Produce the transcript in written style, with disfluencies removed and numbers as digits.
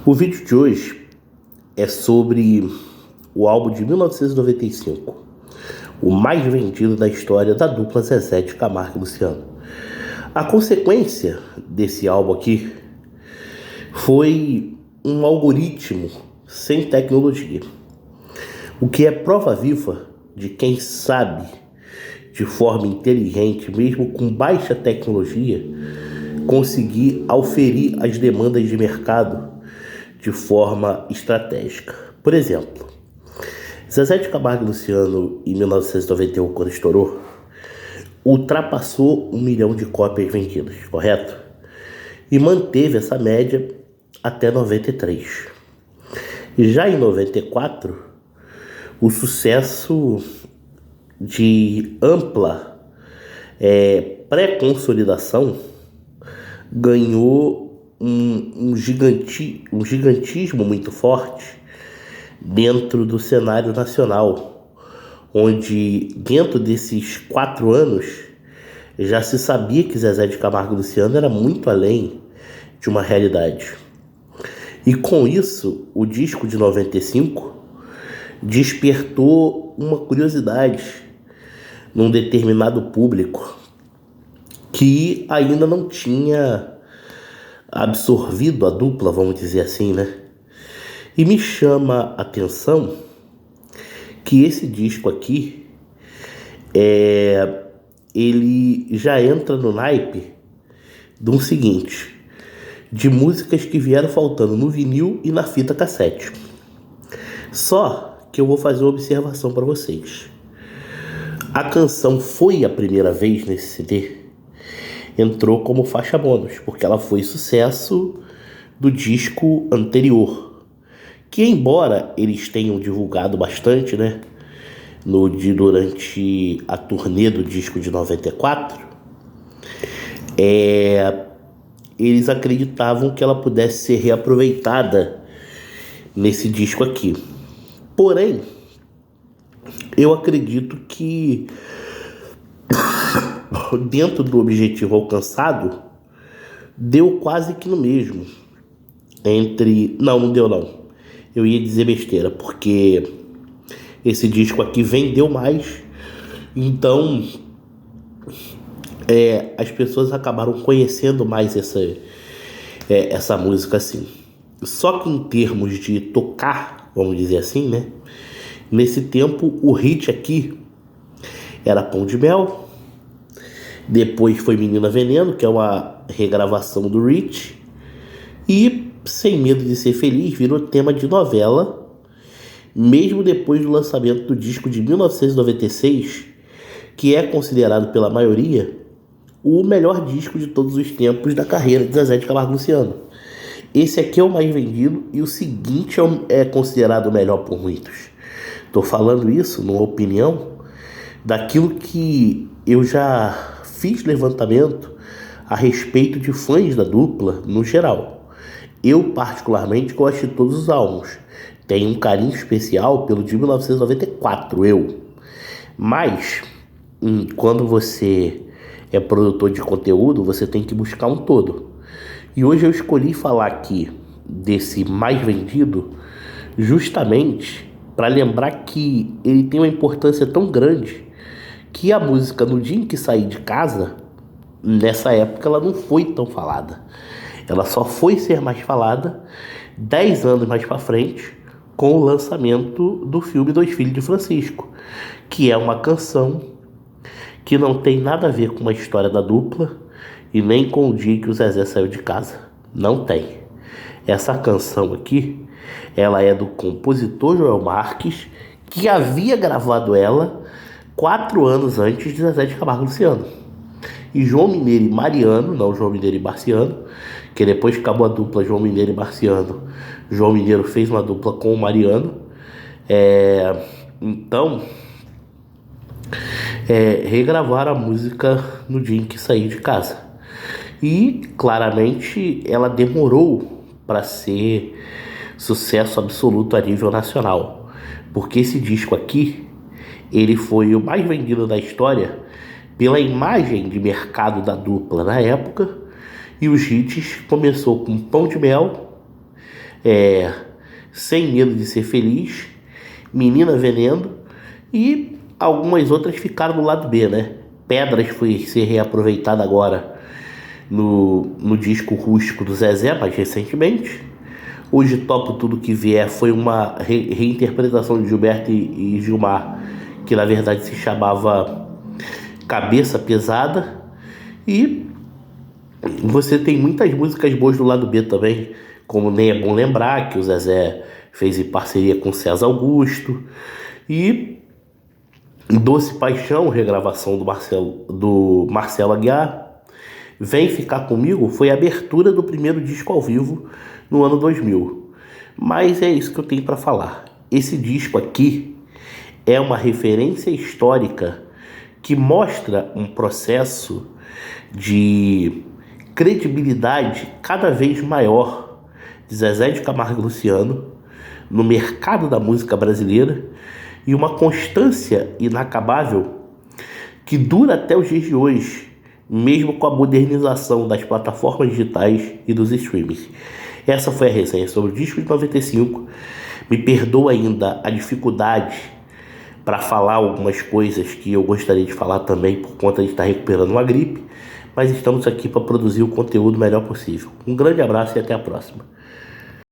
O vídeo de hoje é sobre o álbum de 1995, o mais vendido da história da dupla Zezé de Camargo e Luciano. A consequência desse álbum aqui foi um algoritmo sem tecnologia, o que é prova viva de quem sabe de forma inteligente, mesmo com baixa tecnologia, conseguir auferir as demandas de mercado de forma estratégica. Por exemplo, Zezé de Camargo e Luciano, em 1991, quando estourou, ultrapassou 1 milhão de cópias vendidas, correto? E manteve essa média até 93. Já em 94, o sucesso de ampla pré-consolidação ganhou um gigantismo muito forte dentro do cenário nacional, onde dentro desses 4 anos já se sabia que Zezé de Camargo e Luciano era muito além de uma realidade. E com isso, o disco de 95 despertou uma curiosidade num determinado público que ainda não tinha absorvido a dupla, vamos dizer assim, né? E me chama a atenção que esse disco aqui, ele já entra no naipe do seguinte, de músicas que vieram faltando no vinil e na fita cassete. Só que eu vou fazer uma observação para vocês. A canção Foi a Primeira Vez nesse CD entrou como faixa bônus, porque ela foi sucesso do disco anterior, que embora eles tenham divulgado bastante, né, durante a turnê do disco de 94, eles acreditavam que ela pudesse ser reaproveitada nesse disco aqui. Porém, eu acredito que dentro do objetivo alcançado, deu quase que no mesmo. Não deu não. Eu ia dizer besteira, porque esse disco aqui vendeu mais. Então, as pessoas acabaram conhecendo mais essa música assim. Só que em termos de tocar, vamos dizer assim, né? Nesse tempo, o hit aqui era Pão de Mel. Depois foi Menina Veneno, que é uma regravação do Rich. E Sem Medo de Ser Feliz virou tema de novela, mesmo depois do lançamento do disco de 1996, que é considerado pela maioria o melhor disco de todos os tempos da carreira de Zezé de Camargo e Luciano. Esse aqui é o mais vendido e o seguinte é considerado o melhor por muitos. Estou falando isso, numa opinião, daquilo que eu já fiz levantamento a respeito de fãs da dupla no geral. Eu particularmente gosto de todos os álbuns. Tenho um carinho especial pelo de 1994, Mas, quando você é produtor de conteúdo, você tem que buscar um todo. E hoje eu escolhi falar aqui desse mais vendido justamente para lembrar que ele tem uma importância tão grande que a música No Dia em que Saí de Casa, nessa época, ela não foi tão falada. Ela só foi ser mais falada 10 anos mais para frente, com o lançamento do filme Dois Filhos de Francisco, que é uma canção que não tem nada a ver com a história da dupla e nem com o dia que o Zezé saiu de casa. Não tem. Essa canção aqui, ela é do compositor Joel Marques, que havia gravado ela 4 anos antes de Zezé de Camargo e Luciano. E João Mineiro e Mariano, não João Mineiro e Marciano, que depois que acabou a dupla João Mineiro e Marciano, João Mineiro fez uma dupla com o Mariano. Então, regravaram a música No Dia em que Saí de Casa. E, claramente, ela demorou para ser sucesso absoluto a nível nacional. Porque esse disco aqui, ele foi o mais vendido da história pela imagem de mercado da dupla na época. E os hits começou com Pão de Mel, é, Sem Medo de Ser Feliz, Menina Veneno e algumas outras ficaram no lado B, né? Pedras foi ser reaproveitada agora no disco rústico do Zezé, mais recentemente. Hoje Topo Tudo Que Vier foi uma reinterpretação de Gilberto e Gilmar, que na verdade se chamava Cabeça Pesada. E você tem muitas músicas boas do lado B também, como Nem É Bom Lembrar, que o Zezé fez em parceria com César Augusto. E Doce Paixão, regravação do Marcelo Aguiar. Vem Ficar Comigo foi a abertura do primeiro disco ao vivo no ano 2000. Mas é isso que eu tenho para falar. Esse disco aqui é uma referência histórica que mostra um processo de credibilidade cada vez maior de Zezé de Camargo e Luciano no mercado da música brasileira e uma constância inacabável que dura até os dias de hoje, mesmo com a modernização das plataformas digitais e dos streamings. Essa foi a resenha sobre o disco de 95. Me perdoa ainda a dificuldade para falar algumas coisas que eu gostaria de falar também por conta de estar recuperando uma gripe, mas estamos aqui para produzir o conteúdo melhor possível. Um grande abraço e até a próxima.